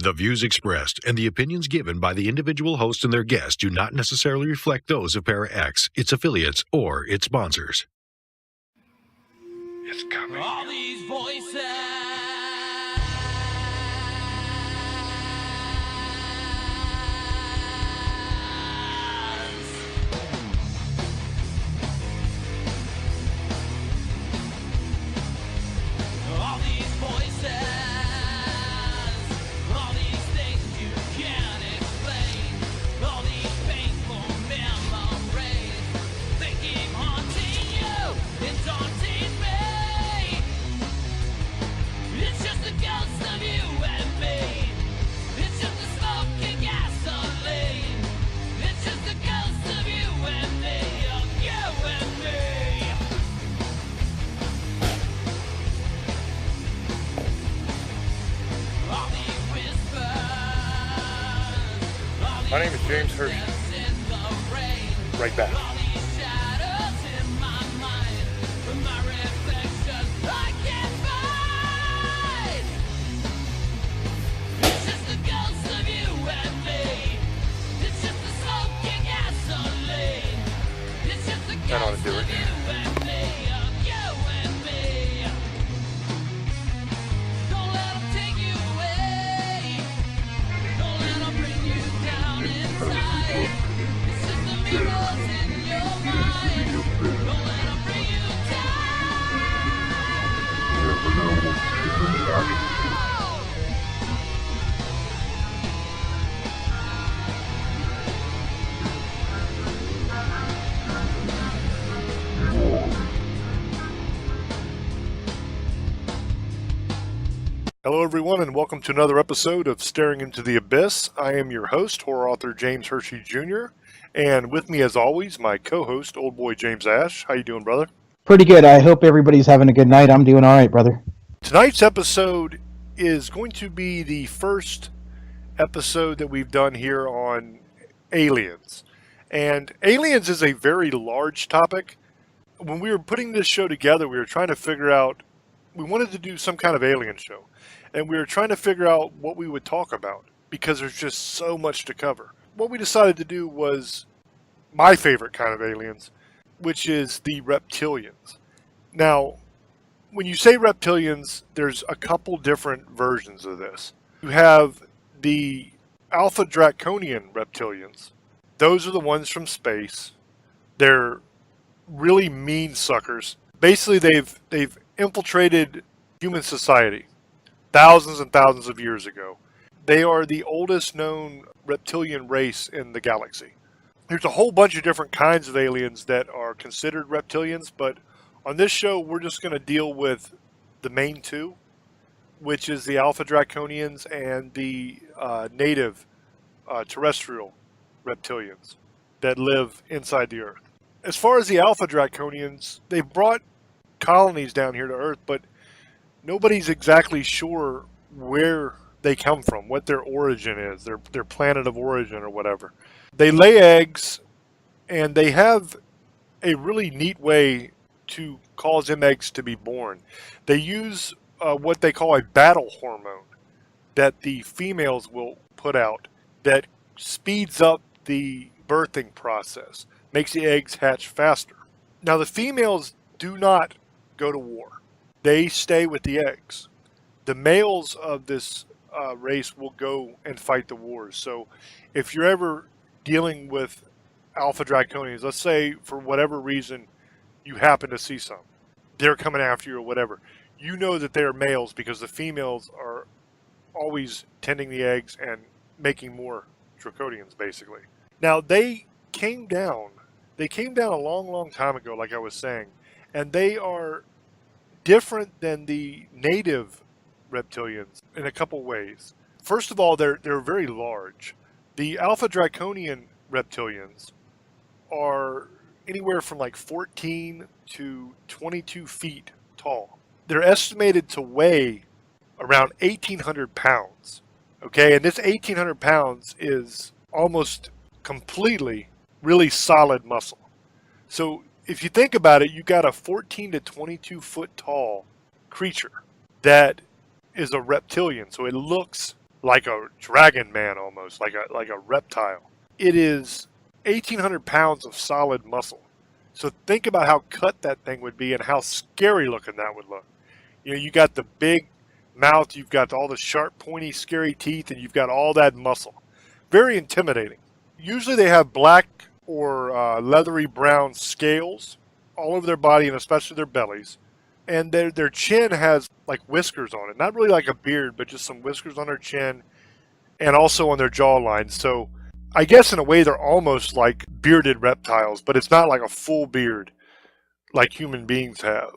The views expressed and the opinions given by the individual host and their guests do not necessarily reflect those of Para X, its affiliates, or its sponsors. It's coming. All these voices. All these voices. All these things you can't explain. All these painful memories. They keep haunting you and daunting me. It's just a ghost of you and me. It's just a smoking gasoline. It's just a ghost of you and me. Of you and me. All these whispers. My name is James Hershey. Right back. All these shadows in my mind. My reflection I can't find. It's just a ghost of you and me. It's just a smoking gasoline. It's just a That ought ghost to do of it. you and me. Of you and me. Don't let 'em take you away. Don't let 'em bring you down inside. It's just the mirrors in your mind. Don't let 'em bring you down. Hello, everyone, and welcome to another episode of Staring into the Abyss. I am your host, horror author James Hershey Jr., and with me, as always, my co-host, Old Boy James Ash. How you doing, brother? Pretty good. I hope everybody's having a good night. I'm doing all right, brother. Tonight's episode is going to be the first episode that we've done here on aliens. And aliens is a very large topic. When we were putting this show together, we were trying to figure out, we wanted to do some kind of alien show. And we were trying to figure out what we would talk about because there's just so much to cover. What we decided to do was my favorite kind of aliens, which is the reptilians. Now, when you say reptilians, there's a couple different versions of this. You have the Alpha Draconian reptilians. Those are the ones from space. They're really mean suckers. Basically, they've infiltrated human society thousands and thousands of years ago. They are the oldest known reptilian race in the galaxy. There's a whole bunch of different kinds of aliens that are considered reptilians, but on this show, we're just going to deal with the main two, which is the Alpha Draconians and the native terrestrial reptilians that live inside the Earth. As far as the Alpha Draconians, they've brought colonies down here to Earth, but nobody's exactly sure where they come from, what their origin is, their planet of origin or whatever. They lay eggs, and they have a really neat way to cause them eggs to be born. They use what they call a battle hormone that the females will put out that speeds up the birthing process, makes the eggs hatch faster. Now, the females do not go to war. They stay with the eggs. The males of this race will go and fight the wars. So if you're ever dealing with Alpha Draconians, let's say for whatever reason you happen to see some, they're coming after you or whatever, you know that they're males because the females are always tending the eggs and making more Draconians, basically. Now, they came down a long, long time ago, like I was saying, and they are different than the native reptilians in a couple ways. First of all, they're very large. The Alpha Draconian reptilians are anywhere from like 14 to 22 feet tall. They're estimated to weigh around 1,800 pounds. Okay, and this 1,800 pounds is almost completely really solid muscle. So if you think about it, you got a 14 to 22 foot tall creature that is a reptilian. So it looks like a dragon man almost, like a reptile. It is 1,800 pounds of solid muscle. So think about how cut that thing would be and how scary looking that would look. You got the big mouth, you've got all the sharp, pointy, scary teeth, and you've got all that muscle. Very intimidating. Usually they have black or leathery brown scales all over their body and especially their bellies. And their chin has like whiskers on it. Not really like a beard, but just some whiskers on their chin and also on their jawline. So I guess in a way they're almost like bearded reptiles, but it's not like a full beard like human beings have.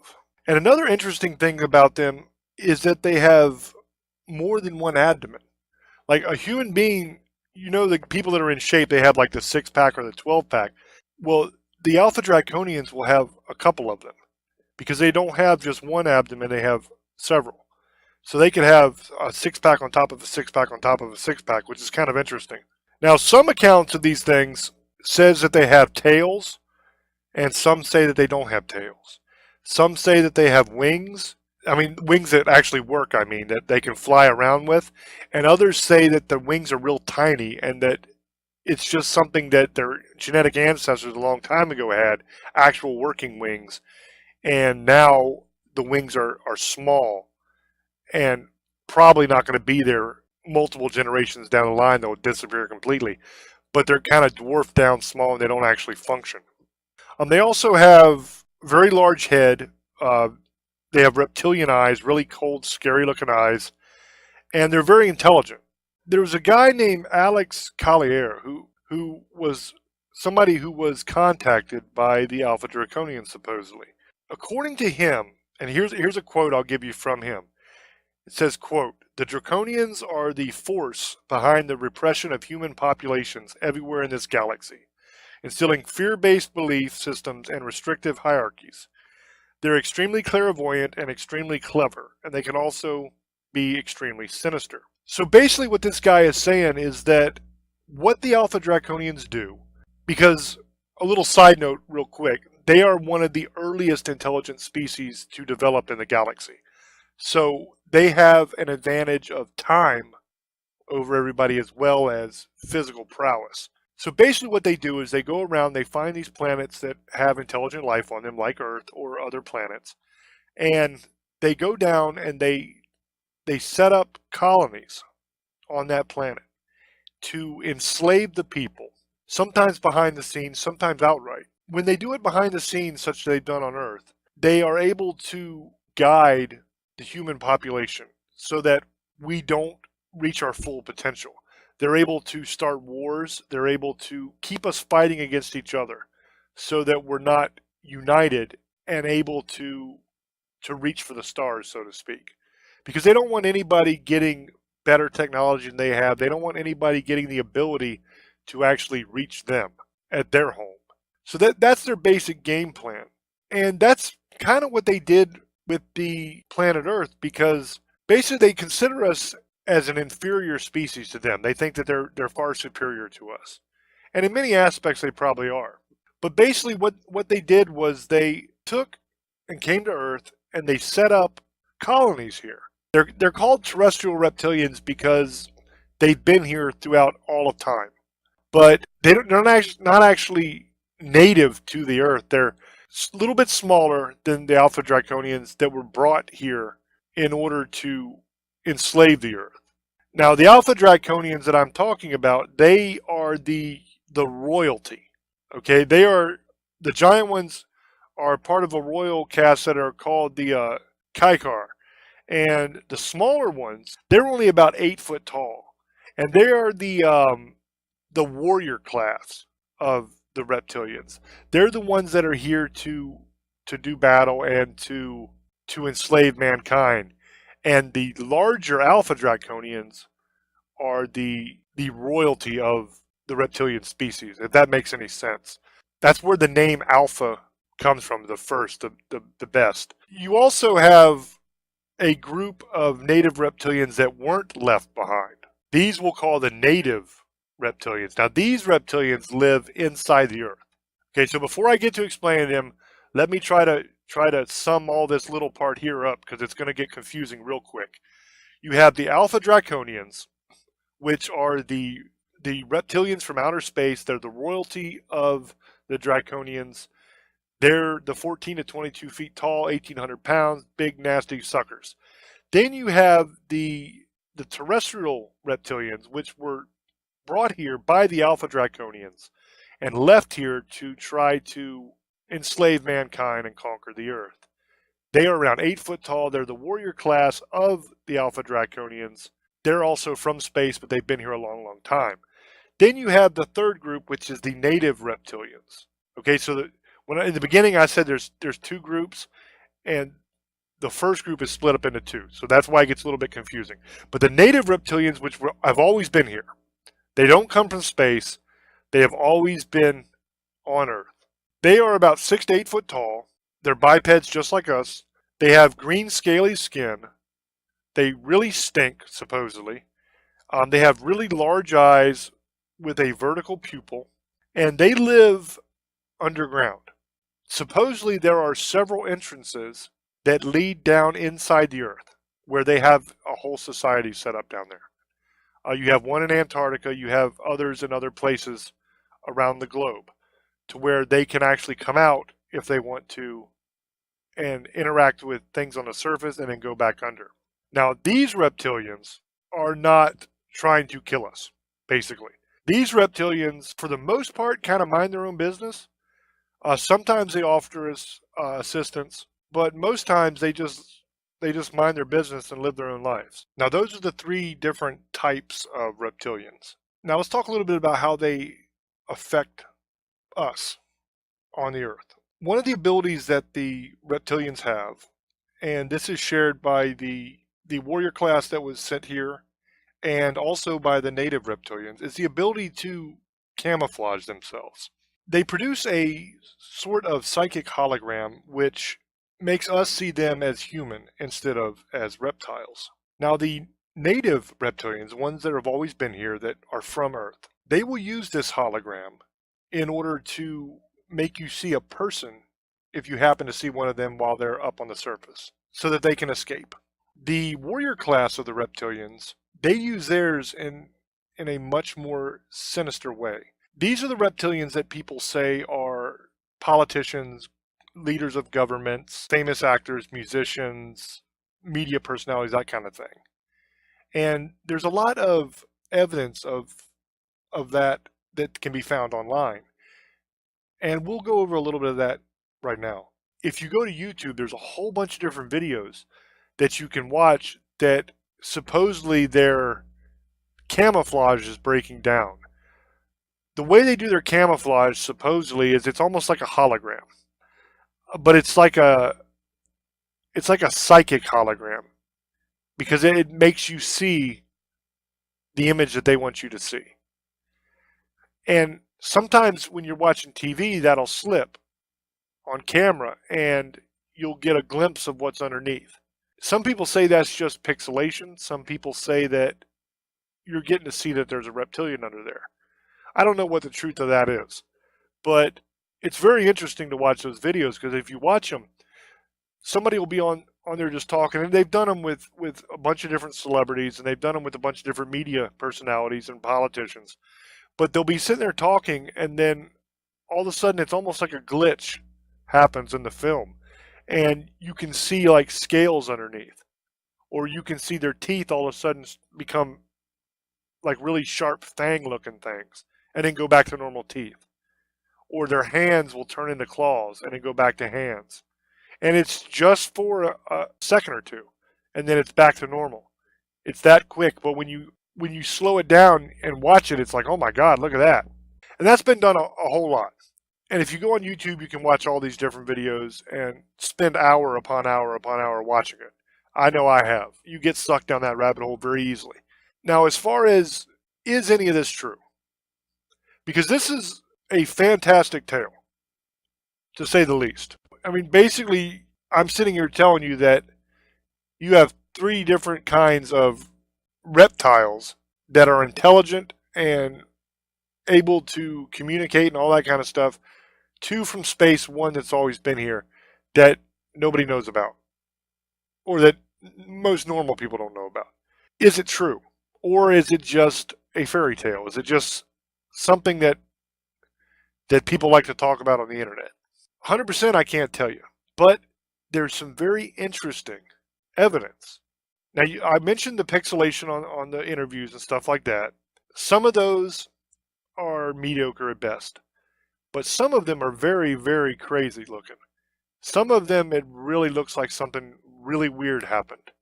And another interesting thing about them is that they have more than one abdomen. Like a human being, the people that are in shape, they have like the 6-pack or the 12-pack. Well, the Alpha Draconians will have a couple of them because they don't have just one abdomen, they have several. So they could have a 6-pack on top of a 6-pack on top of a 6-pack, which is kind of interesting. Now, some accounts of these things says that they have tails, and some say that they don't have tails. Some say that they have wings. I mean, wings that actually work, that they can fly around with. And others say that the wings are real tiny and that it's just something that their genetic ancestors a long time ago had, actual working wings. And now the wings are small and probably not going to be there multiple generations down the line. They'll disappear completely. But they're kind of dwarfed down small and they don't actually function. They also have very large head. They have reptilian eyes, really cold, scary-looking eyes, and they're very intelligent. There was a guy named Alex Collier who was somebody who was contacted by the Alpha Draconians, supposedly. According to him, and here's a quote I'll give you from him. It says, quote, "The Draconians are the force behind the repression of human populations everywhere in this galaxy, instilling fear-based belief systems and restrictive hierarchies. They're extremely clairvoyant and extremely clever, and they can also be extremely sinister." So basically what this guy is saying is that what the Alpha Draconians do, because a little side note real quick, they are one of the earliest intelligent species to develop in the galaxy. So they have an advantage of time over everybody as well as physical prowess. So basically what they do is they go around, they find these planets that have intelligent life on them, like Earth or other planets, and they go down and they set up colonies on that planet to enslave the people, sometimes behind the scenes, sometimes outright. When they do it behind the scenes, such as they've done on Earth, they are able to guide the human population so that we don't reach our full potential. They're able to start wars. They're able to keep us fighting against each other so that we're not united and able to reach for the stars, so to speak. Because they don't want anybody getting better technology than they have. They don't want anybody getting the ability to actually reach them at their home. So that's their basic game plan. And that's kind of what they did with the planet Earth, because basically they consider us as an inferior species to them. They think that they're far superior to us. And in many aspects they probably are. But basically what they did was they took and came to Earth and they set up colonies here. They're called terrestrial reptilians because they've been here throughout all of time. But they're not actually native to the Earth. They're a little bit smaller than the Alpha Draconians that were brought here in order to enslave the Earth. Now, the Alpha Draconians that I'm talking about, they are the royalty. Okay, the giant ones are part of a royal caste that are called the Kaikar. And the smaller ones, they're only about 8 foot tall. And they are the warrior class of the reptilians. They're the ones that are here to do battle and to enslave mankind. And the larger Alpha Draconians are the royalty of the reptilian species, if that makes any sense. That's where the name Alpha comes from, the first, the best. You also have a group of native reptilians that weren't left behind. These we'll call the native reptilians. Now, these reptilians live inside the Earth. Okay, so before I get to explaining them, let me try to sum all this little part here up because it's going to get confusing real quick. You have the Alpha Draconians, which are the reptilians from outer space. They're the royalty of the Draconians. They're the 14 to 22 feet tall, 1,800 pounds, big, nasty suckers. Then you have the terrestrial reptilians, which were brought here by the Alpha Draconians and left here to try to enslave mankind and conquer the earth. They are around 8 foot tall. They're the warrior class of the Alpha Draconians. They're also from space, but they've been here a long, long time. Then you have the third group, which is the native reptilians. Okay, so in the beginning I said there's two groups, and the first group is split up into two. So that's why it gets a little bit confusing. But the native reptilians, which have always been here, they don't come from space. They have always been on Earth. They are about 6 to 8 foot tall. They're bipeds just like us. They have green scaly skin. They really stink, supposedly. They have really large eyes with a vertical pupil, and they live underground. Supposedly there are several entrances that lead down inside the earth, where they have a whole society set up down there. You have one in Antarctica, you have others in other places around the globe, to where they can actually come out if they want to and interact with things on the surface and then go back under. Now, these reptilians are not trying to kill us, basically. These reptilians, for the most part, kind of mind their own business. Sometimes they offer us assistance, but most times they just mind their business and live their own lives. Now, those are the three different types of reptilians. Now, let's talk a little bit about how they affect us on the earth. One of the abilities that the reptilians have, and this is shared by the warrior class that was sent here and also by the native reptilians, is the ability to camouflage themselves. They produce a sort of psychic hologram which makes us see them as human instead of as reptiles. Now, the native reptilians, ones that have always been here that are from Earth, they will use this hologram in order to make you see a person if you happen to see one of them while they're up on the surface, so that they can escape. The warrior class of the reptilians, they use theirs in a much more sinister way. These are the reptilians that people say are politicians, leaders of governments, famous actors, musicians, media personalities, that kind of thing. And there's a lot of evidence of that can be found online. And we'll go over a little bit of that right now. If you go to YouTube, there's a whole bunch of different videos that you can watch that supposedly their camouflage is breaking down. The way they do their camouflage supposedly is it's almost like a hologram, but it's like a psychic hologram, because it makes you see the image that they want you to see. And sometimes when you're watching TV, that'll slip on camera and you'll get a glimpse of what's underneath. Some people say that's just pixelation. Some people say that you're getting to see that there's a reptilian under there. I don't know what the truth of that is, but it's very interesting to watch those videos, because if you watch them, somebody will be on there just talking, and they've done them with a bunch of different celebrities, and they've done them with a bunch of different media personalities and politicians. But they'll be sitting there talking, and then all of a sudden it's almost like a glitch happens in the film, and you can see like scales underneath, or you can see their teeth all of a sudden become like really sharp fang looking things and then go back to normal teeth, or their hands will turn into claws and then go back to hands, and it's just for a second or two, and then it's back to normal. It's that quick. But when you slow it down and watch it, it's like, oh my God, look at that. And that's been done a whole lot. And if you go on YouTube, you can watch all these different videos and spend hour upon hour upon hour watching it. I know I have. You get sucked down that rabbit hole very easily. Now, as far as, is any of this true? Because this is a fantastic tale, to say the least. I mean, basically, I'm sitting here telling you that you have 3 different kinds of reptiles that are intelligent and able to communicate and all that kind of stuff. 2 from space, 1 that's always been here that nobody knows about, or that most normal people don't know about. Is it true? Or is it just a fairy tale? Is it just something that people like to talk about on the internet? 100% I can't tell you. But there's some very interesting evidence. Now, I mentioned the pixelation on the interviews and stuff like that. Some of those are mediocre at best, but some of them are very, very crazy looking. Some of them, it really looks like something really weird happened.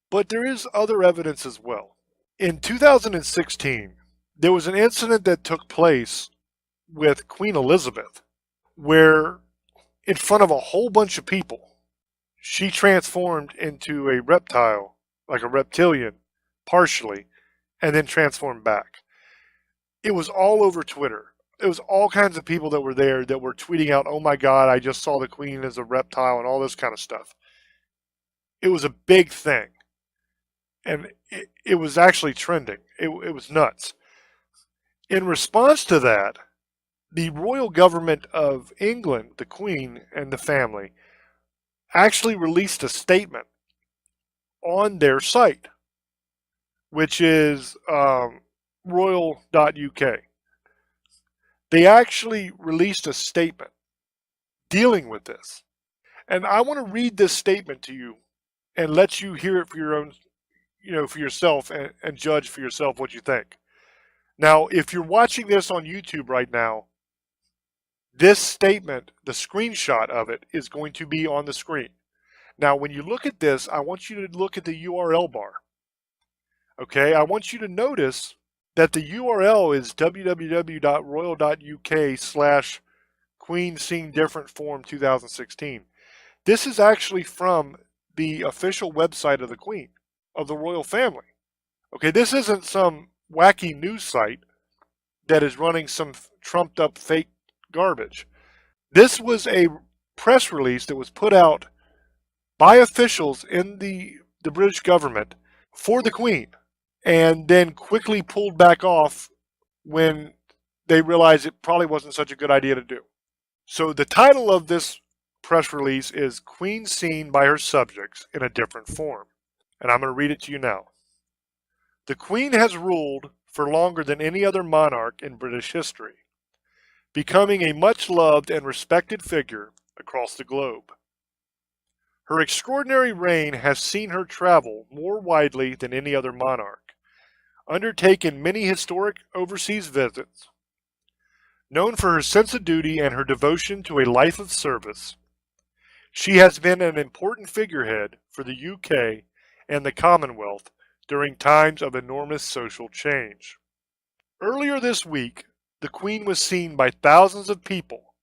But there is other evidence as well. In 2016, there was an incident that took place with Queen Elizabeth where, in front of a whole bunch of people, she transformed into a reptile, like a reptilian, partially, and then transformed back. It was all over Twitter. It was all kinds of people that were there that were tweeting out, "Oh my God, I just saw the queen as a reptile," and all this kind of stuff. It was a big thing. And it was actually trending. It was nuts. In response to that, the royal government of England, the Queen and the family, actually released a statement on their site, which is royal.uk. They actually released a statement dealing with this. And I want to read this statement to you and let you hear it for your own, for yourself and judge for yourself what you think. Now, if you're watching this on YouTube right now, this statement, the screenshot of it, is going to be on the screen. Now, when you look at this, I want you to look at the URL bar. Okay, I want you to notice that the URL is www.royal.uk/Queen Seen Different Form 2016. This is actually from the official website of the Queen, of the royal family. Okay, this isn't some wacky news site that is running some trumped up fake garbage. This was a press release that was put out by officials in the British government for the Queen, and then quickly pulled back off when they realized it probably wasn't such a good idea to do. So the title of this press release is "Queen Seen by Her Subjects in a Different Form." And I'm going to read it to you now. The Queen has ruled for longer than any other monarch in British history, becoming a much loved and respected figure across the globe. Her extraordinary reign has seen her travel more widely than any other monarch, undertaken many historic overseas visits. Known for her sense of duty and her devotion to a life of service, she has been an important figurehead for the UK and the Commonwealth during times of enormous social change. Earlier this week, the Queen was seen by thousands of people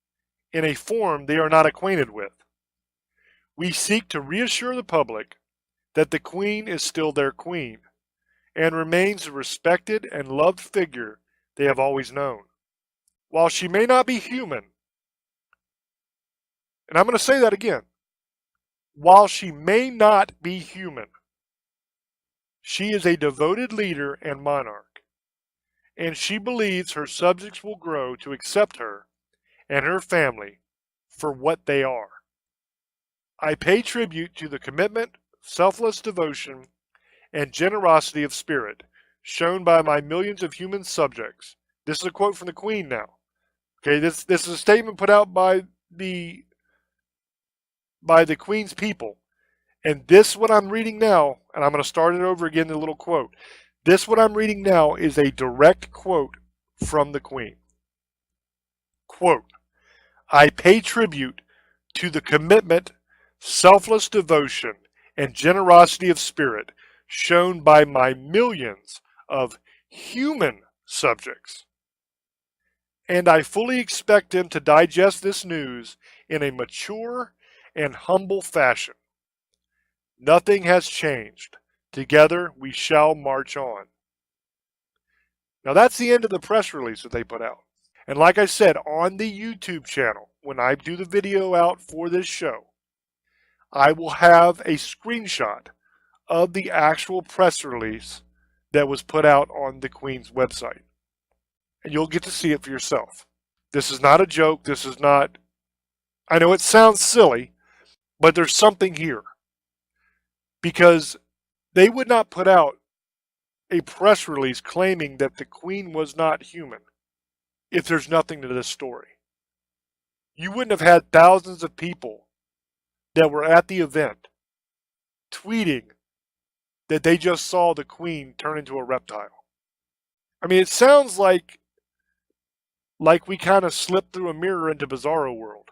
in a form they are not acquainted with. We seek to reassure the public that the Queen is still their Queen and remains the respected and loved figure they have always known. While she may not be human, and I'm going to say that again, while she may not be human, she is a devoted leader and monarch, and she believes her subjects will grow to accept her and her family for what they are. I pay tribute to the commitment, selfless devotion, and generosity of spirit shown by my millions of human subjects. This is a quote from the Queen now. Okay, this is a statement put out by the Queen's people. And this, what I'm reading now, and I'm going to start it over again, the little quote. This, what I'm reading now, is a direct quote from the Queen. Quote, I pay tribute to the commitment, selfless devotion, and generosity of spirit shown by my millions of human subjects. And I fully expect them to digest this news in a mature and humble fashion. Nothing has changed. Together we shall march on. Now that's the end of the press release that they put out. And like I said, on the YouTube channel, when I do the video out for this show, I will have a screenshot of the actual press release that was put out on the Queen's website. And you'll get to see it for yourself. This is not a joke. This is not, I know it sounds silly, but there's something here. Because they would not put out a press release claiming that the Queen was not human if there's nothing to this story? You wouldn't have had thousands of people that were at the event tweeting that they just saw the Queen turn into a reptile. I mean, it sounds like we kind of slipped through a mirror into Bizarro World.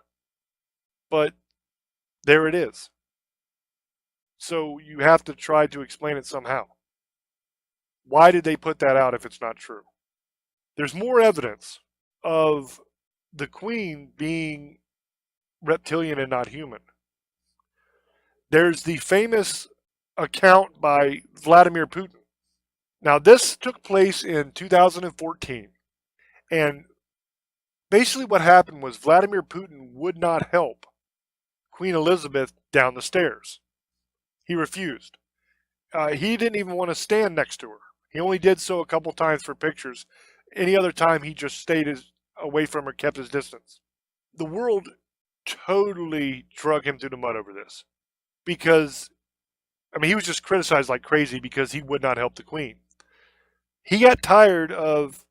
But there it is. So you have to try to explain it somehow. Why did they put that out if it's not true? There's more evidence of the Queen being reptilian and not human. There's the famous account by Vladimir Putin. Now, this took place in 2014. And basically what happened was Vladimir Putin would not help Queen Elizabeth down the stairs. He refused. He didn't even want to stand next to her. He only did so a couple times for pictures. Any other time, he just stayed away from her, kept his distance. The world totally drug him through the mud over this. Because, I mean, he was just criticized like crazy because he would not help the Queen. He got tired of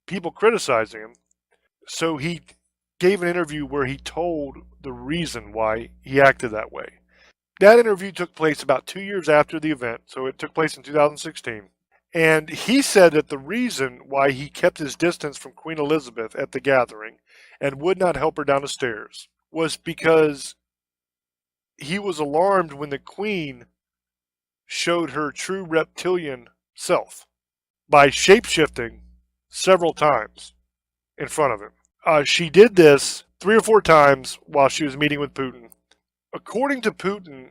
people criticizing him, so he gave an interview where he told the reason why he acted that way. That interview took place about 2 years after the event, so it took place in 2016. And he said that the reason why he kept his distance from Queen Elizabeth at the gathering and would not help her down the stairs was because he was alarmed when the Queen showed her true reptilian self by shapeshifting several times in front of him. She did this 3 or 4 times while she was meeting with Putin. According to Putin,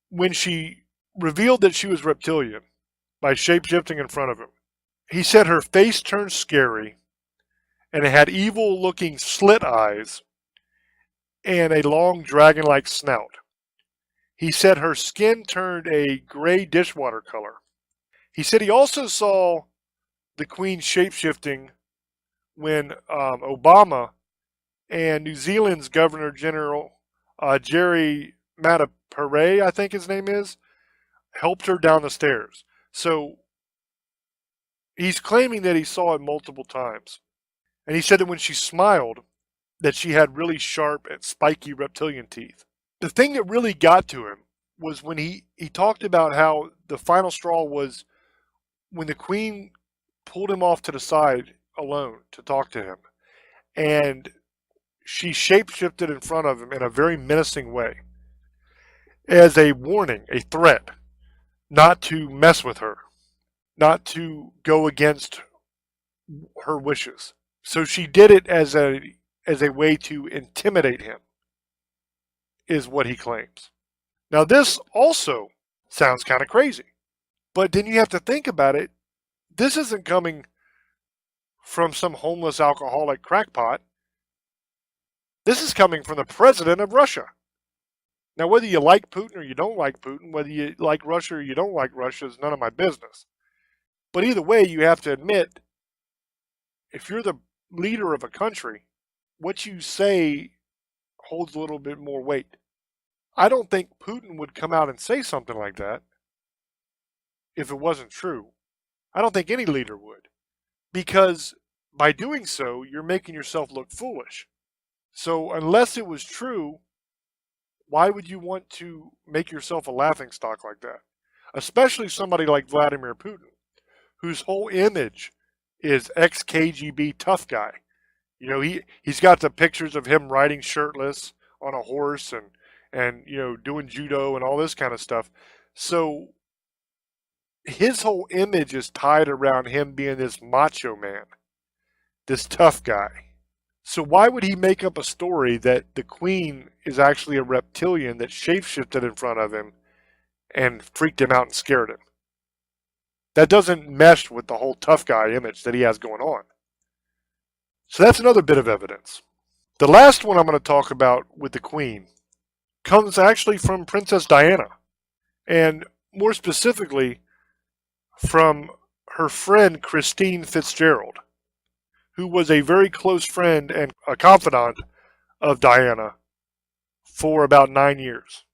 when she revealed that she was reptilian by shapeshifting in front of him, he said her face turned scary and it had evil-looking slit eyes and a long dragon-like snout. He said her skin turned a gray dishwater color. He said he also saw the Queen shapeshifting when Obama and New Zealand's Governor General Jerry Matapare, I think his name is, helped her down the stairs. So he's claiming that he saw it multiple times. And he said that when she smiled, that she had really sharp and spiky reptilian teeth. The thing that really got to him was when he talked about how the final straw was when the Queen pulled him off to the side alone to talk to him. And she shapeshifted in front of him in a very menacing way as a warning, a threat, not to mess with her, not to go against her wishes. So she did it as a way to intimidate him, is what he claims. Now this also sounds kind of crazy, but then you have to think about it. This isn't coming from some homeless alcoholic crackpot. This is coming from the president of Russia. Now, whether you like Putin or you don't like Putin, whether you like Russia or you don't like Russia is none of my business. But either way, you have to admit, if you're the leader of a country, what you say holds a little bit more weight. I don't think Putin would come out and say something like that if it wasn't true. I don't think any leader would. Because by doing so, you're making yourself look foolish. So unless it was true, why would you want to make yourself a laughingstock like that? Especially somebody like Vladimir Putin, whose whole image is ex-KGB tough guy. You know, he's got the pictures of him riding shirtless on a horse and you know, doing judo and all this kind of stuff. So his whole image is tied around him being this macho man, this tough guy. So why would he make up a story that the Queen is actually a reptilian that shapeshifted in front of him and freaked him out and scared him? That doesn't mesh with the whole tough guy image that he has going on. So that's another bit of evidence. The last one I'm going to talk about with the Queen comes actually from Princess Diana, and more specifically from her friend Christine Fitzgerald, who was a very close friend and a confidant of Diana for about 9 years.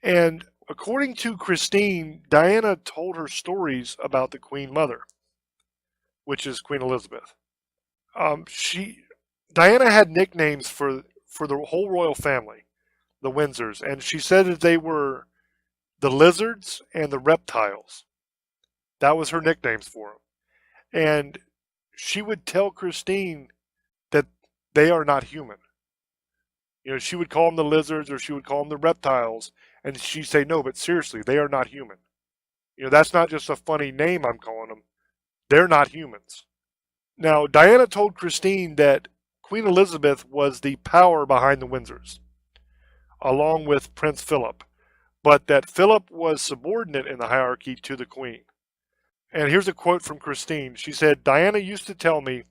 And according to Christine, Diana told her stories about the Queen Mother, which is Queen Elizabeth. She Diana had nicknames for the whole royal family, the Windsors, and she said that they were the lizards and the reptiles. That was her nicknames for them. And she would tell Christine that they are not human. She would call them the lizards or she would call them the reptiles, and she'd say, no, but seriously, they are not human. That's not just a funny name I'm calling them. They're not humans. Now, Diana told Christine that Queen Elizabeth was the power behind the Windsors, along with Prince Philip, but that Philip was subordinate in the hierarchy to the Queen. And here's a quote from Christine. She said, Diana used to tell me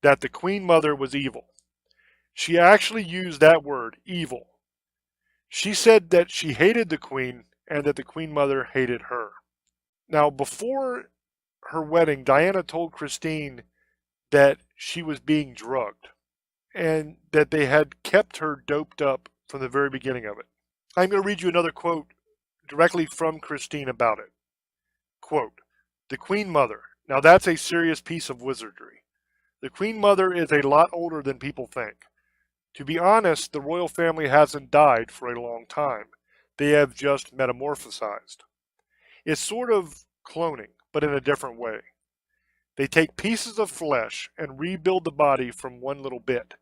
that the Queen Mother was evil. She actually used that word, evil. She said that she hated the Queen and that the Queen Mother hated her. Now, before her wedding, Diana told Christine that she was being drugged and that they had kept her doped up from the very beginning of it. I'm going to read you another quote directly from Christine about it. Quote, the Queen Mother. Now that's a serious piece of wizardry. The Queen Mother is a lot older than people think. To be honest, the royal family hasn't died for a long time. They have just metamorphosized. It's sort of cloning, but in a different way. They take pieces of flesh and rebuild the body from one little bit.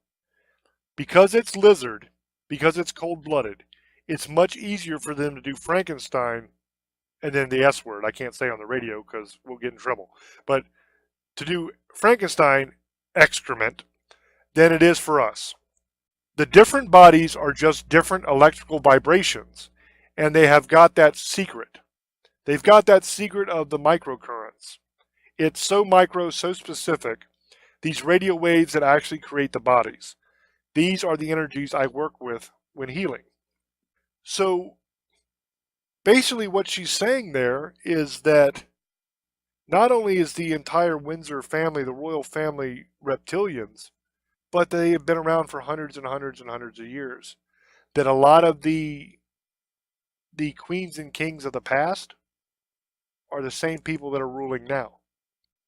Because it's lizard, because it's cold-blooded, it's much easier for them to do Frankenstein, and then the S word, I can't say on the radio because we'll get in trouble, but to do Frankenstein excrement than it is for us. The different bodies are just different electrical vibrations, and they have got that secret. They've got that secret of the microcurrents. It's so micro, so specific, these radio waves that actually create the bodies. These are the energies I work with when healing. So basically what she's saying there is that not only is the entire Windsor family, the royal family, reptilians, but they have been around for hundreds and hundreds and hundreds of years. That a lot of the queens and kings of the past are the same people that are ruling now.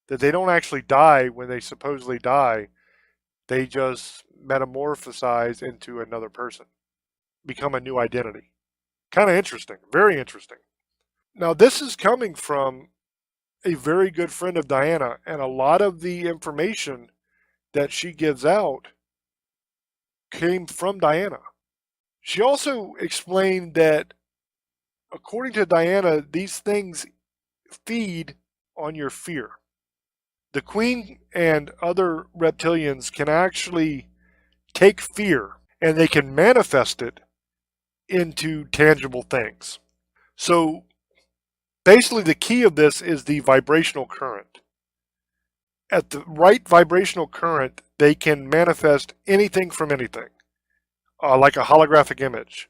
That they don't actually die when they supposedly die. They just metamorphosize into another person, become a new identity. Kind of interesting, very interesting. Now, this is coming from a very good friend of Diana, and a lot of the information that she gives out came from Diana. She also explained that, according to Diana, these things feed on your fear. The Queen and other reptilians can actually take fear and they can manifest it into tangible things. So basically the key of this is the vibrational current. At the right vibrational current, they can manifest anything from anything, like a holographic image,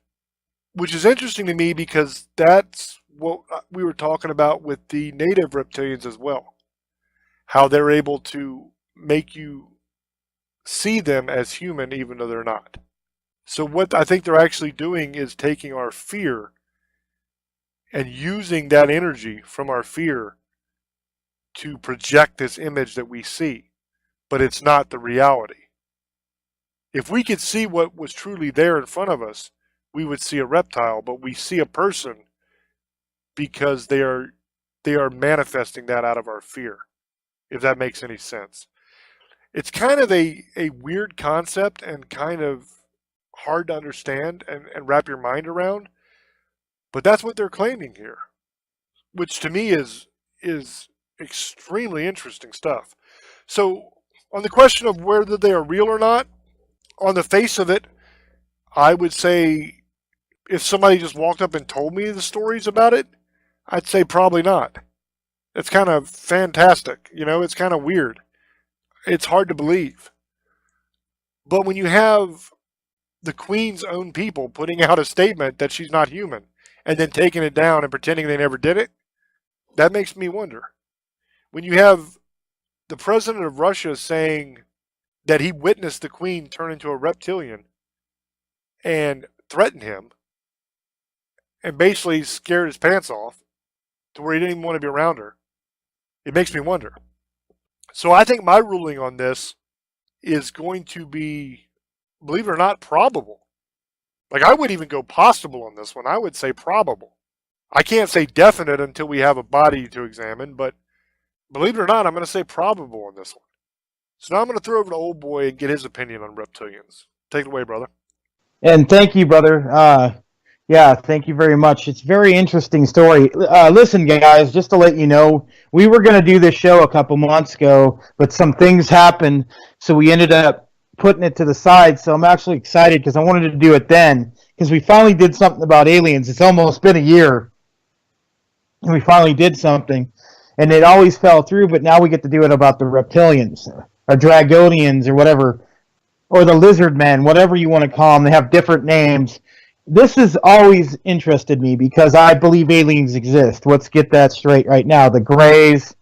which is interesting to me because that's what we were talking about with the native reptilians as well. How they're able to make you see them as human even though they're not. So what I think they're actually doing is taking our fear and using that energy from our fear to project this image that we see, but it's not the reality. If we could see what was truly there in front of us, we would see a reptile, but we see a person because they are manifesting that out of our fear, if that makes any sense. It's kind of a weird concept and kind of hard to understand and wrap your mind around, but that's what they're claiming here, which to me is extremely interesting stuff. So on the question of whether they are real or not, on the face of it, I would say if somebody just walked up and told me the stories about it, I'd say probably not. It's kind of fantastic, it's kind of weird. It's hard to believe. But when you have the Queen's own people putting out a statement that she's not human and then taking it down and pretending they never did it, that makes me wonder. When you have the president of Russia saying that he witnessed the Queen turn into a reptilian and threaten him, and basically scared his pants off to where he didn't even want to be around her. It makes me wonder. So I think my ruling on this is going to be, believe it or not, probable. Like, I wouldn't even go possible on this one. I would say probable. I can't say definite until we have a body to examine, but believe it or not, I'm going to say probable on this one. So now I'm going to throw over to Old Boy and get his opinion on reptilians. Take it away, brother. And thank you, brother. Yeah, thank you very much. It's a very interesting story. Listen, guys, just to let you know, we were going to do this show a couple months ago, but some things happened, so we ended up putting it to the side. So I'm actually excited because I wanted to do it then, because we finally did something about aliens. It's almost been a year, and we finally did something, and it always fell through, but now we get to do it about the reptilians, or dragonians, or whatever, or the lizard men, whatever you want to call them. They have different names. This has always interested me because I believe aliens exist. Let's get that straight right now. The Greys,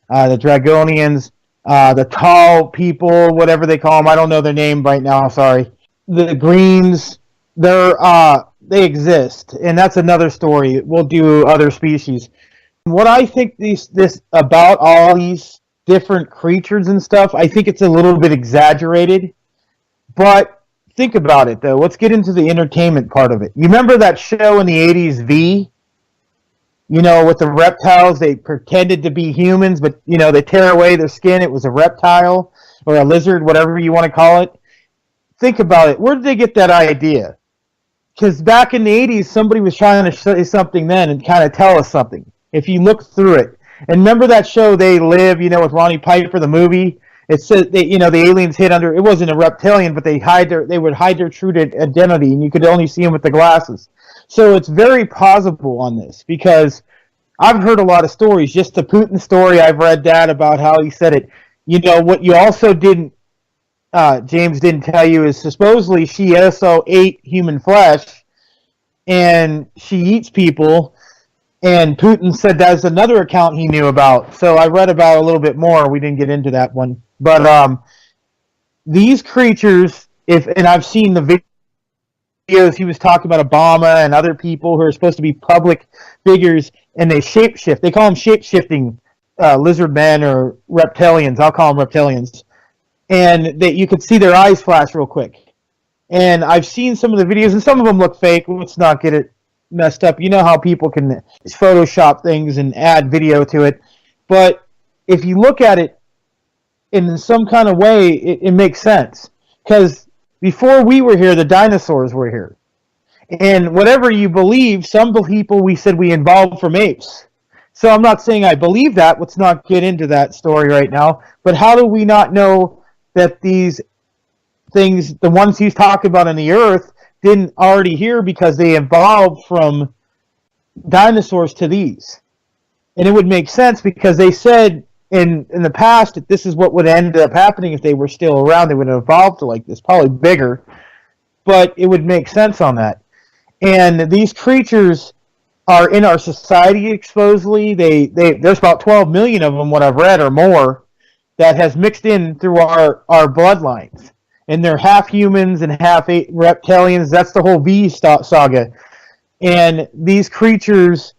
the Dragonians, the tall people, whatever they call them. I don't know their name right now. Sorry. The Greens, they exist, and that's another story. We'll do other species. What I think this about all these different creatures and stuff, I think it's a little bit exaggerated, but think about it, though. Let's get into the entertainment part of it. You remember that show in the 80s, V? You know, with the reptiles, they pretended to be humans, but, you know, they tear away their skin. It was a reptile or a lizard, whatever you want to call it. Think about it. Where did they get that idea? Because back in the 80s, somebody was trying to say something then and kind of tell us something, if you look through it. And remember that show, They Live, you know, with Ronnie Piper, the movie? It said that, you know, the aliens hid under. It wasn't a reptilian, but they would hide their true identity, and you could only see them with the glasses. So it's very plausible on this because I've heard a lot of stories. Just the Putin story, I've read that about how he said it. You know what you also didn't, James didn't tell you, is supposedly she also ate human flesh, and she eats people. And Putin said that's another account he knew about. So I read about it a little bit more. We didn't get into that one. But these creatures, and I've seen the videos, he was talking about Obama and other people who are supposed to be public figures, and they shapeshift. They call them shape-shifting lizard men or reptilians. I'll call them reptilians. And you could see their eyes flash real quick. And I've seen some of the videos, and some of them look fake. Let's not get it messed up. You know how people can Photoshop things and add video to it. But if you look at it in some kind of way, it makes sense. Because before we were here, the dinosaurs were here. And whatever you believe, some people, we said we evolved from apes. So I'm not saying I believe that. Let's not get into that story right now. But how do we not know that these things, the ones he's talking about on the earth, didn't already here because they evolved from dinosaurs to these? And it would make sense because they said in the past that this is what would end up happening if they were still around. They would have evolved to like this, probably bigger, but it would make sense on that. And these creatures are in our society, supposedly. There's about 12 million of them, what I've read, or more, that has mixed in through our bloodlines. And they're half humans and half reptilians. That's the whole V saga. And these creatures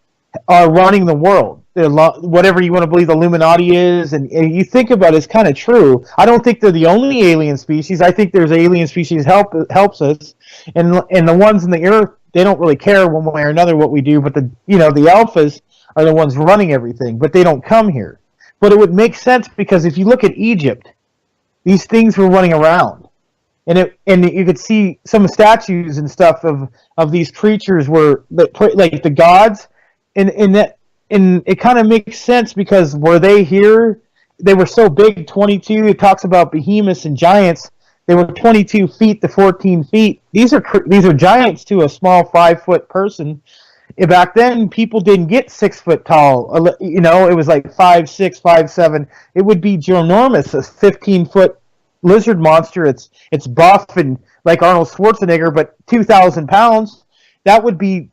are running the world. They're whatever you want to believe the Illuminati is. And you think about it, it's kind of true. I don't think they're the only alien species. I think there's alien species helps us. And the ones in the earth, they don't really care one way or another what we do. But the alphas are the ones running everything. But they don't come here. But it would make sense because if you look at Egypt, these things were running around. And you could see some statues and stuff of these creatures were like the gods, and it kind of makes sense because were they here? They were so big, 22. It talks about behemoths and giants. They were 22 feet to 14 feet. These are giants to a small 5-foot person. Back then, people didn't get 6 foot tall. You know, it was like 5'6", 5'7". It would be ginormous, a 15-foot lizard monster. It's buff and like Arnold Schwarzenegger, but 2,000 pounds. That would be,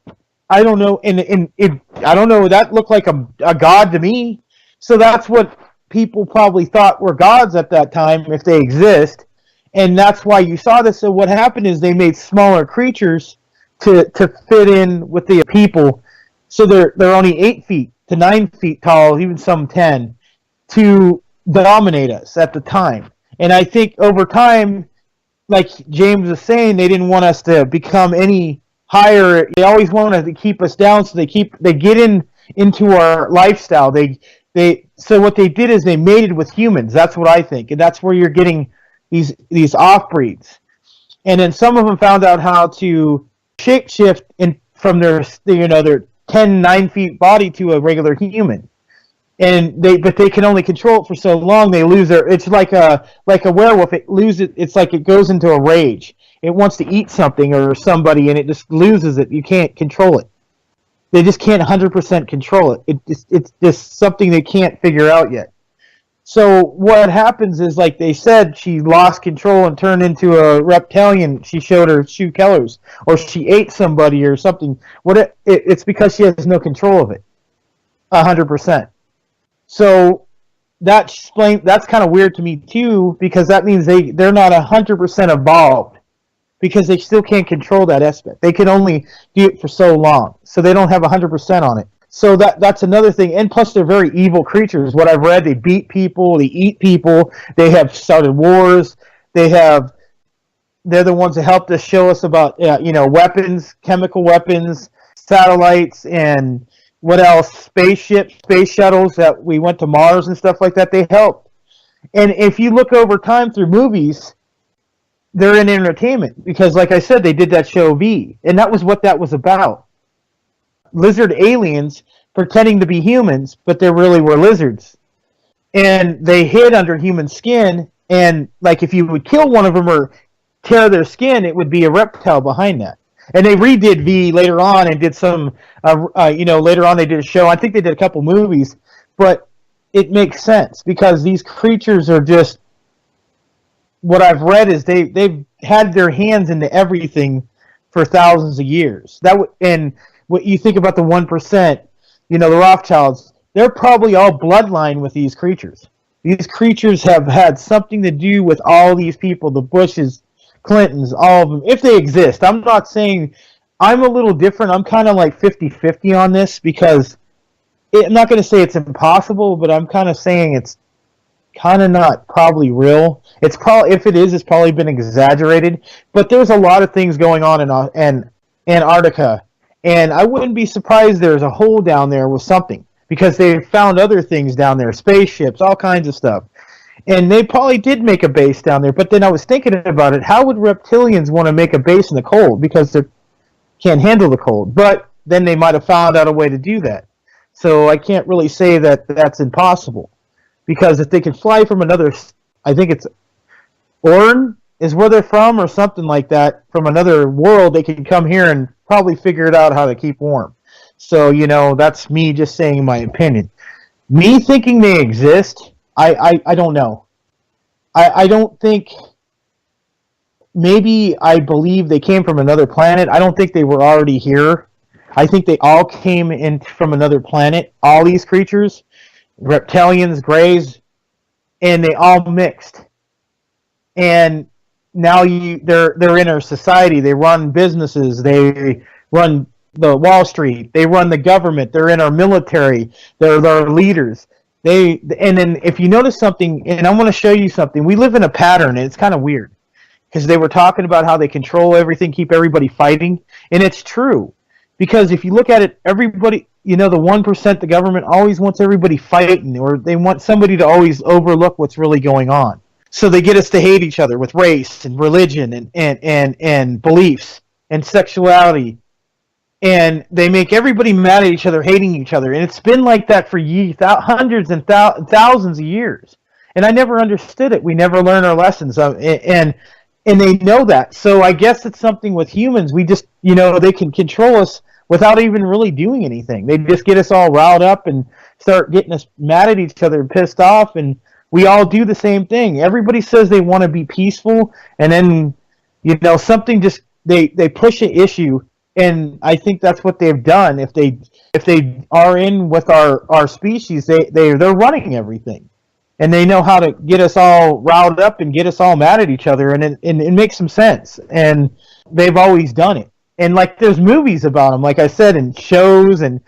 I don't know, I don't know. That looked like a god to me. So that's what people probably thought were gods at that time, if they exist. And that's why you saw this. So what happened is they made smaller creatures to fit in with the people. So they're only 8 feet to 9 feet tall, even some 10, to dominate us at the time. And I think over time, like James was saying, they didn't want us to become any higher. They always wanted to keep us down, so they get into our lifestyle. So what they did is they mated with humans. That's what I think, and that's where you're getting these off breeds. And then some of them found out how to shapeshift from their 9 feet body to a regular human. But they can only control it for so long. They lose their. It's like a werewolf. It's like it goes into a rage. It wants to eat something or somebody, and it just loses it. You can't control it. They just can't 100% control it. It's just something they can't figure out yet. So what happens is, like they said, she lost control and turned into a reptilian. She showed her true colors, or she ate somebody or something. It's because she has no control of it, 100%. So that's kind of weird to me too, because that means they're not 100% evolved, because they still can't control that aspect. They can only do it for so long, so they don't have 100% on it. So that's another thing. And plus, they're very evil creatures. What I've read, they beat people, they eat people, they have started wars. They're the ones that helped us show us about weapons, chemical weapons, satellites, and what else? Spaceships, space shuttles that we went to Mars and stuff like that. They helped. And if you look over time through movies, they're in entertainment, because, like I said, they did that show V, and that was what that was about. Lizard aliens pretending to be humans, but they really were lizards. And they hid under human skin, and like if you would kill one of them or tear their skin, it would be a reptile behind that. And they redid V later on and did some, later on they did a show. I think they did a couple movies, but it makes sense because these creatures are just, what I've read is they've had their hands into everything for thousands of years. And what you think about the 1%, the Rothschilds, they're probably all bloodline with these creatures. These creatures have had something to do with all these people, the Bushes, Clintons, all of them, if they exist. I'm not saying, I'm a little different. I'm kind of like 50-50 on this, because I'm not going to say it's impossible, but I'm kind of saying it's kind of not probably real. It's probably, if it is, it's probably been exaggerated. But there's a lot of things going on in Antarctica, and I wouldn't be surprised there's a hole down there with something, because they found other things down there, spaceships, all kinds of stuff. And they probably did make a base down there. But then I was thinking about it. How would reptilians want to make a base in the cold? Because they can't handle the cold. But then they might have found out a way to do that. So I can't really say that that's impossible. Because if they can fly from another, I think it's Orn is where they're from, or something like that, from another world, they can come here and probably figure it out how to keep warm. So, that's me just saying my opinion. Me thinking they exist, I don't know. I don't think, maybe I believe they came from another planet. I don't think they were already here. I think they all came in from another planet, all these creatures, reptilians, greys, and they all mixed. And now they're in our society. They run businesses. They run the Wall Street. They run the government. They're in our military. They're our leaders. And then if you notice something, and I want to show you something, we live in a pattern, and it's kind of weird, because they were talking about how they control everything, keep everybody fighting, and it's true. Because if you look at it, everybody, the 1%, the government always wants everybody fighting, or they want somebody to always overlook what's really going on. So they get us to hate each other with race and religion and beliefs and sexuality. And they make everybody mad at each other, hating each other. And it's been like that for hundreds and thousands of years. And I never understood it. We never learn our lessons. And they know that. So I guess it's something with humans. We just, they can control us without even really doing anything. They just get us all riled up and start getting us mad at each other and pissed off. And we all do the same thing. Everybody says they want to be peaceful. And then, something just, they push an issue. And I think that's what they've done. If they are in with our species, they're running everything, and they know how to get us all riled up and get us all mad at each other, and it makes some sense. And they've always done it. And like there's movies about them, like I said, and shows and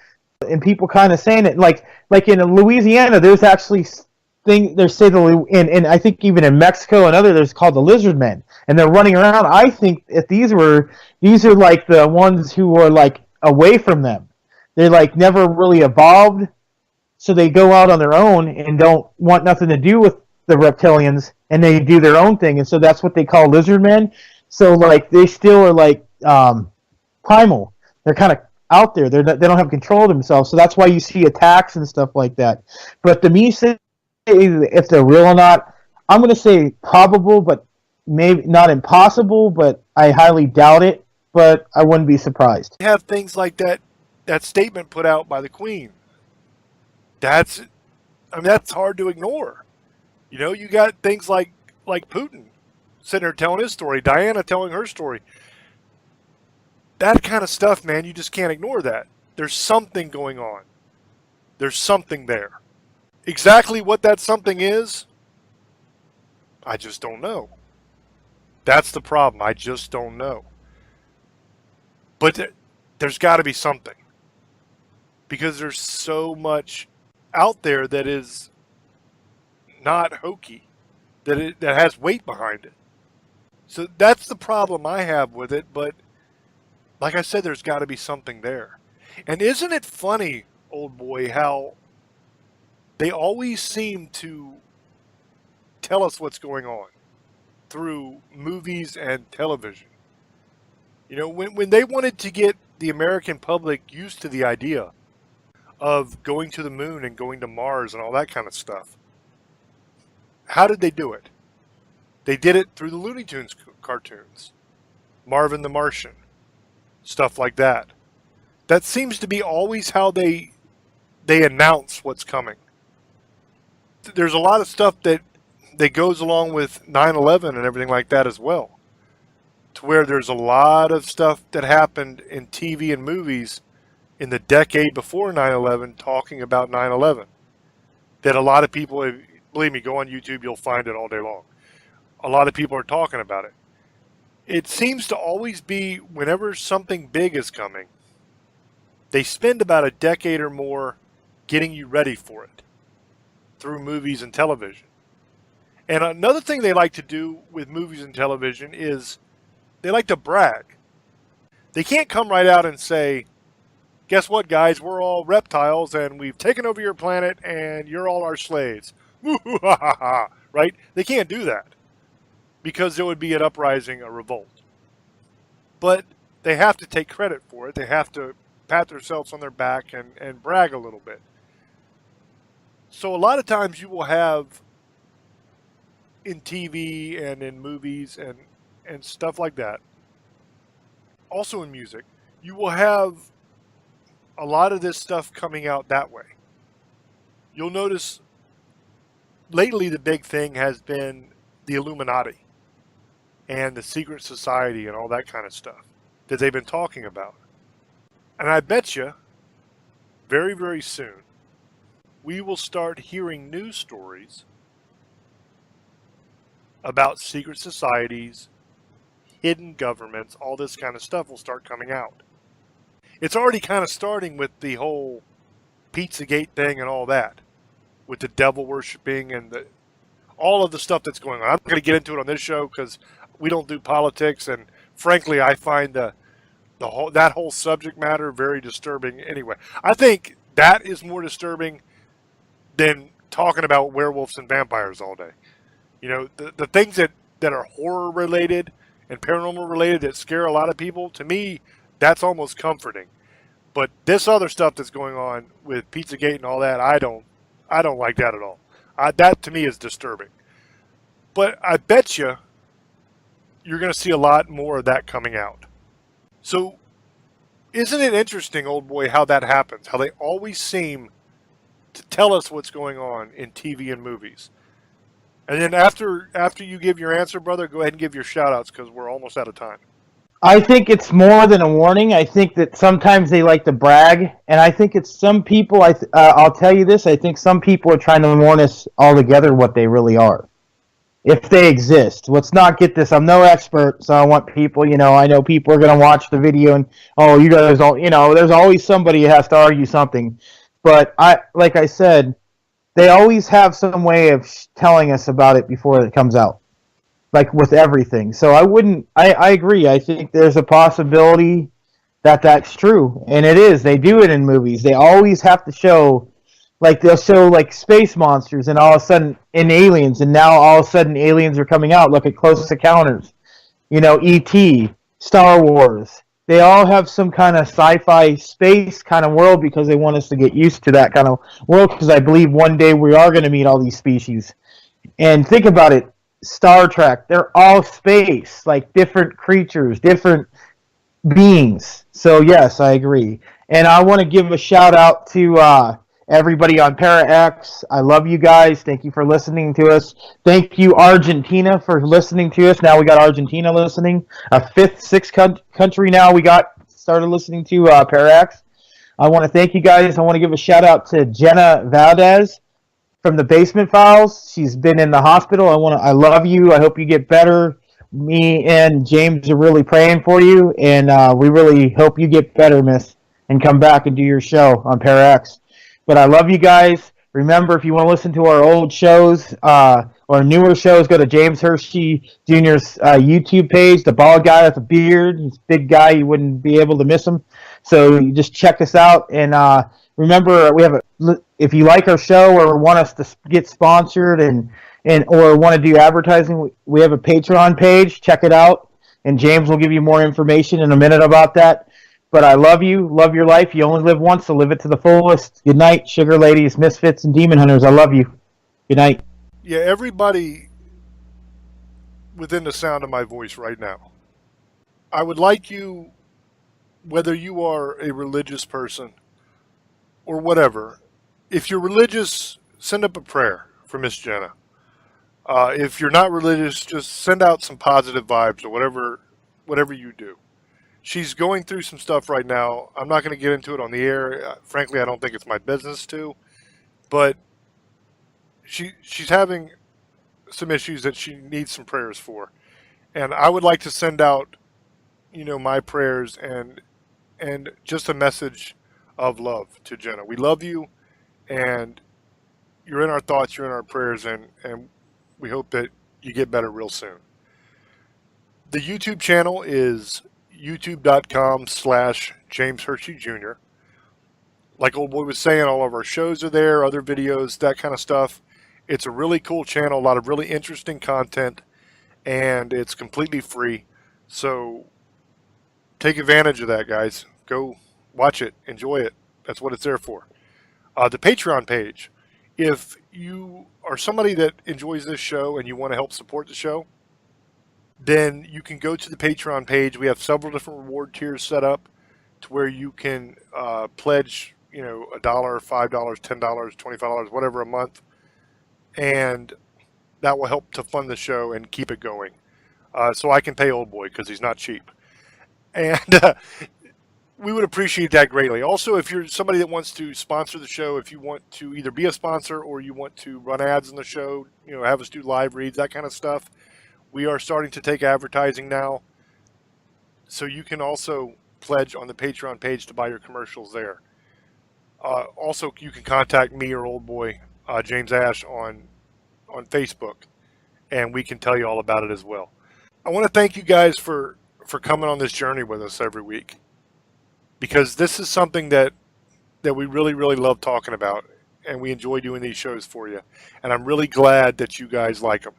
people kind of saying it. Like in Louisiana, there's actually there's say and I think even in Mexico and other there's called the lizard men, and they're running around. I think if these are like the ones who are like away from them. They're like never really evolved, so they go out on their own and don't want nothing to do with the reptilians, and they do their own thing, and so that's what they call lizard men. So like they still are like primal. They're kind of out there. They don't have control of themselves. So that's why you see attacks and stuff like that. But to me, say if they're real or not, I'm going to say probable, but maybe not impossible. But I highly doubt it. But I wouldn't be surprised. You have things like that statement put out by the Queen. That's hard to ignore. You know, you got things like Putin sitting there telling his story, Diana telling her story. That kind of stuff, man, you just can't ignore that. There's something going on. There's something there. Exactly what that something is, I just don't know. That's the problem. I just don't know. But there's got to be something. Because there's so much out there that is not hokey, that has weight behind it. So that's the problem I have with it, but like I said, there's got to be something there. And isn't it funny, old boy, how they always seem to tell us what's going on through movies and television? You know, when they wanted to get the American public used to the idea of going to the moon and going to Mars and all that kind of stuff, how did they do it? They did it through the Looney Tunes cartoons, Marvin the Martian, stuff like that. That seems to be always how they announce what's coming. There's a lot of stuff that goes along with 9/11 and everything like that as well, to where there's a lot of stuff that happened in TV and movies in the decade before 9/11 talking about 9/11 that a lot of people, believe me, go on YouTube, you'll find it all day long. A lot of people are talking about it. It seems to always be whenever something big is coming, they spend about a decade or more getting you ready for it through movies and television. And another thing they like to do with movies and television is they like to brag. They can't come right out and say, guess what, guys, we're all reptiles and we've taken over your planet and you're all our slaves. Right? They can't do that because there would be an uprising, a revolt. But they have to take credit for it. They have to pat themselves on their back and brag a little bit. So a lot of times you will have in TV and in movies and stuff like that, also in music, you will have a lot of this stuff coming out that way. You'll notice lately the big thing has been the Illuminati and the secret society and all that kind of stuff that they've been talking about. And I bet you very, very soon we will start hearing news stories about secret societies, hidden governments, all this kind of stuff will start coming out. It's already kind of starting with the whole Pizzagate thing and all that, with the devil worshipping and all of the stuff that's going on. I'm not going to get into it on this show because we don't do politics, and frankly, I find that whole subject matter very disturbing. Anyway, I think that is more disturbing than talking about werewolves and vampires all day. You know, the things that are horror related and paranormal related that scare a lot of people, to me, that's almost comforting. But this other stuff that's going on with Pizzagate and all that, I don't like that at all. That to me is disturbing. But I bet you're going to see a lot more of that coming out. So isn't it interesting, old boy, how that happens? How they always seem to tell us what's going on in TV and movies. And then after you give your answer, brother, go ahead and give your shout-outs because we're almost out of time. I think it's more than a warning. I think that sometimes they like to brag, and I think it's some people, I'll tell you this, I think some people are trying to warn us all together what they really are. if they exist. Let's not get this. I'm no expert, so I want people. I know people are going to watch the video and you guys don't. There's always somebody who has to argue something. But like I said, they always have some way of telling us about it before it comes out, like with everything. So I wouldn't. I agree. I think there's a possibility that that's true, and it is. They do it in movies. They always have to show, like they'll show like space monsters, and all of a sudden in aliens, and now all of a sudden aliens are coming out. Look at Close Encounters, E.T., Star Wars. They all have some kind of sci-fi space kind of world because they want us to get used to that kind of world. Because I believe one day we are going to meet all these species. And think about it, Star Trek, they're all space, like different creatures, different beings. So yes, I agree. And I want to give a shout out to everybody on ParaX. I love you guys. Thank you for listening to us. Thank you, Argentina, for listening to us. Now we got Argentina listening. A fifth, sixth country now we got started listening to ParaX. I want to thank you guys. I want to give a shout out to Jenna Valdez from the Basement Files. She's been in the hospital. I love you. I hope you get better. Me and James are really praying for you, and we really hope you get better, Miss, and come back and do your show on ParaX. But I love you guys. Remember, if you want to listen to our old shows or newer shows, go to James Hershey Jr.'s YouTube page. The bald guy with a beard. He's a big guy. You wouldn't be able to miss him. So you just check us out. And remember, if you like our show or want us to get sponsored and or want to do advertising, we have a Patreon page. Check it out, and James will give you more information in a minute about that. But I love you, love your life. You only live once, so live it to the fullest. Good night, sugar ladies, misfits, and demon hunters. I love you. Good night. Yeah, everybody within the sound of my voice right now, I would like you, whether you are a religious person or whatever, if you're religious, send up a prayer for Miss Jenna. If you're not religious, just send out some positive vibes or whatever you do. She's going through some stuff right now. I'm not going to get into it on the air. Frankly, I don't think it's my business to. But she's having some issues that she needs some prayers for, and I would like to send out, my prayers and just a message of love to Jenna. We love you, and you're in our thoughts, you're in our prayers, and we hope that you get better real soon. The YouTube channel is youtube.com/James Hershey Jr. Like old boy was saying, all of our shows are there, other videos, that kind of stuff. It's a really cool channel, a lot of really interesting content, and it's completely free. So take advantage of that, guys. Go watch it, enjoy it. That's what it's there for. The Patreon page. If you are somebody that enjoys this show and you want to help support the show, then you can go to the Patreon page. We have several different reward tiers set up to where you can pledge, $1, $5, $10, $25, whatever a month, and that will help to fund the show and keep it going. So I can pay old boy because he's not cheap, and we would appreciate that greatly. Also, if you're somebody that wants to sponsor the show, if you want to either be a sponsor or you want to run ads in the show, have us do live reads, that kind of stuff, we are starting to take advertising now. So you can also pledge on the Patreon page to buy your commercials there. Also, you can contact me or old boy, James Ash, on Facebook, and we can tell you all about it as well. I want to thank you guys for coming on this journey with us every week, because this is something that we really, really love talking about, and we enjoy doing these shows for you. And I'm really glad that you guys like them,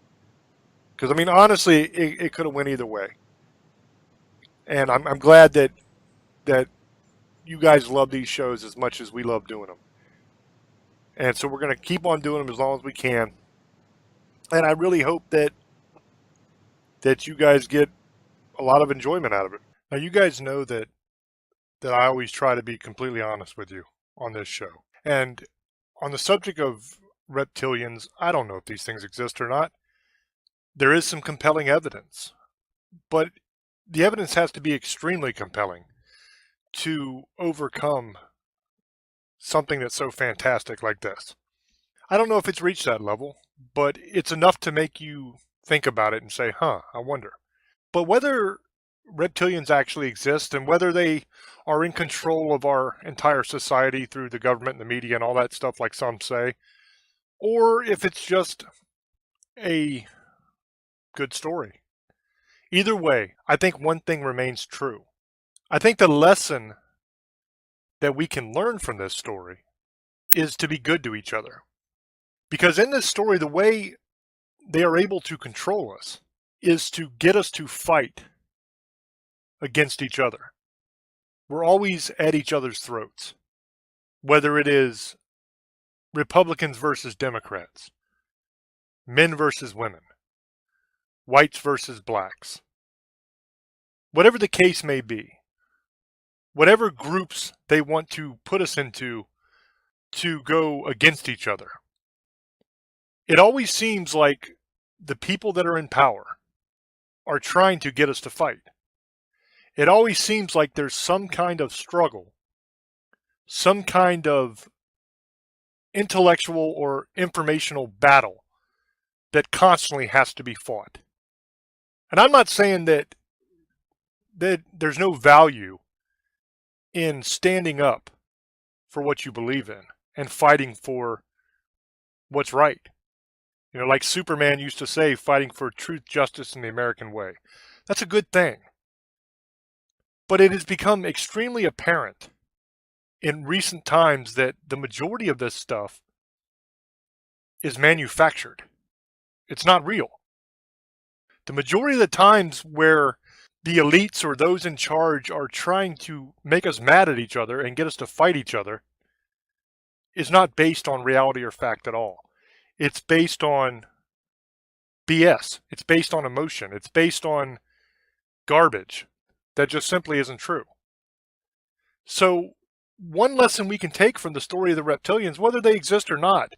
because honestly, it could have went either way. And I'm glad that you guys love these shows as much as we love doing them. And so we're going to keep on doing them as long as we can. And I really hope that you guys get a lot of enjoyment out of it. Now, you guys know that I always try to be completely honest with you on this show. And on the subject of reptilians, I don't know if these things exist or not. There is some compelling evidence, but the evidence has to be extremely compelling to overcome something that's so fantastic like this. I don't know if it's reached that level, but it's enough to make you think about it and say, I wonder. But whether reptilians actually exist and whether they are in control of our entire society through the government and the media and all that stuff, like some say, or if it's just a good story. Either way, I think one thing remains true. I think the lesson that we can learn from this story is to be good to each other. Because in this story, the way they are able to control us is to get us to fight against each other. We're always at each other's throats, whether it is Republicans versus Democrats, men versus women, whites versus blacks. Whatever the case may be, whatever groups they want to put us into to go against each other, it always seems like the people that are in power are trying to get us to fight. It always seems like there's some kind of struggle, some kind of intellectual or informational battle that constantly has to be fought. And I'm not saying that there's no value in standing up for what you believe in and fighting for what's right. You know, like Superman used to say, fighting for truth, justice, and the American way. That's a good thing. But it has become extremely apparent in recent times that the majority of this stuff is manufactured. It's not real. The majority of the times where the elites or those in charge are trying to make us mad at each other and get us to fight each other is not based on reality or fact at all. It's based on BS. It's based on emotion. It's based on garbage that just simply isn't true. So one lesson we can take from the story of the reptilians, whether they exist or not,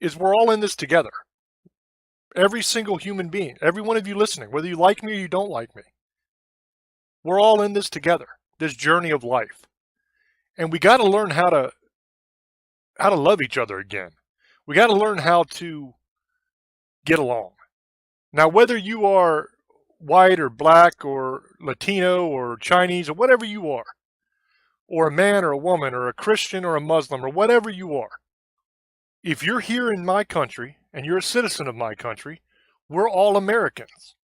is we're all in this together. Every single human being, every one of you listening, whether you like me or you don't like me, we're all in this together, this journey of life. And we got to learn how to love each other again. We got to learn how to get along. Now, whether you are white or black or Latino or Chinese or whatever you are, or a man or a woman or a Christian or a Muslim or whatever you are, if you're here in my country and you're a citizen of my country, we're all Americans.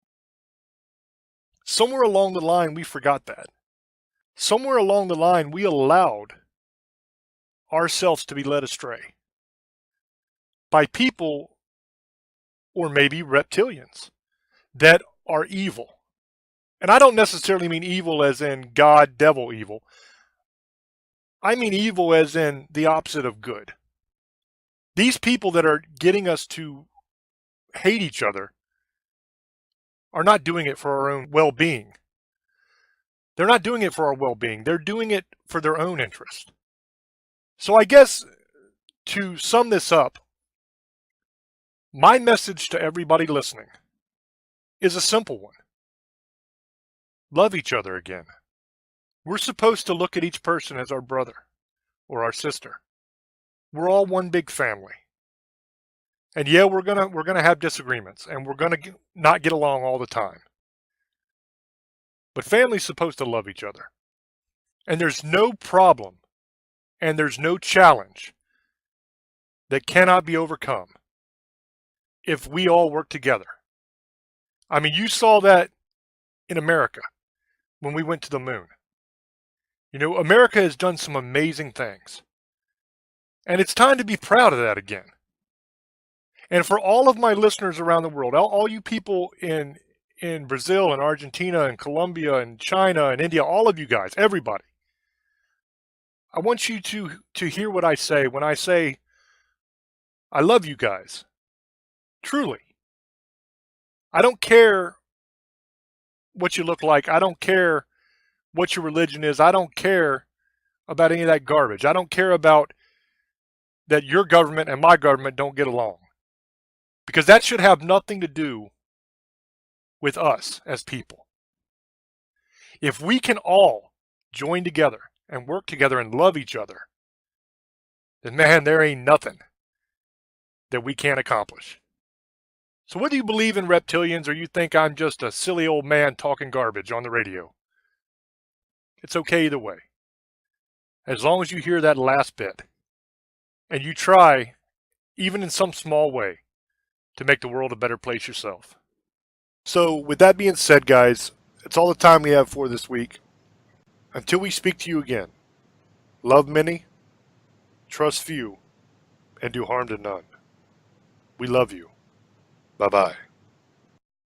Somewhere along the line, we forgot that. Somewhere along the line, we allowed ourselves to be led astray by people, or maybe reptilians, that are evil. And I don't necessarily mean evil as in God, devil evil. I mean evil as in the opposite of good. These people that are getting us to hate each other are not doing it for our own well-being. They're not doing it for our well-being. They're doing it for their own interest. So I guess to sum this up, my message to everybody listening is a simple one. Love each other again. We're supposed to look at each person as our brother or our sister. We're all one big family. And yeah, we're gonna have disagreements, and we're gonna not get along all the time. But family's supposed to love each other. And there's no problem, and there's no challenge that cannot be overcome if we all work together. I mean, you saw that in America when we went to the moon. You know, America has done some amazing things. And it's time to be proud of that again. And for all of my listeners around the world, all you people in Brazil and Argentina and Colombia and China and India, all of you guys, everybody, I want you to hear what I say when I say, I love you guys. Truly. I don't care what you look like. I don't care what your religion is. I don't care about any of that garbage. I don't care about that your government and my government don't get along. Because that should have nothing to do with us as people. If we can all join together and work together and love each other, then man, there ain't nothing that we can't accomplish. So whether you believe in reptilians or you think I'm just a silly old man talking garbage on the radio, it's okay either way. As long as you hear that last bit and you try, even in some small way, to make the world a better place yourself. So with that being said, guys, it's all the time we have for this week. Until we speak to you again, love many, trust few, and do harm to none. We love you. Bye-bye.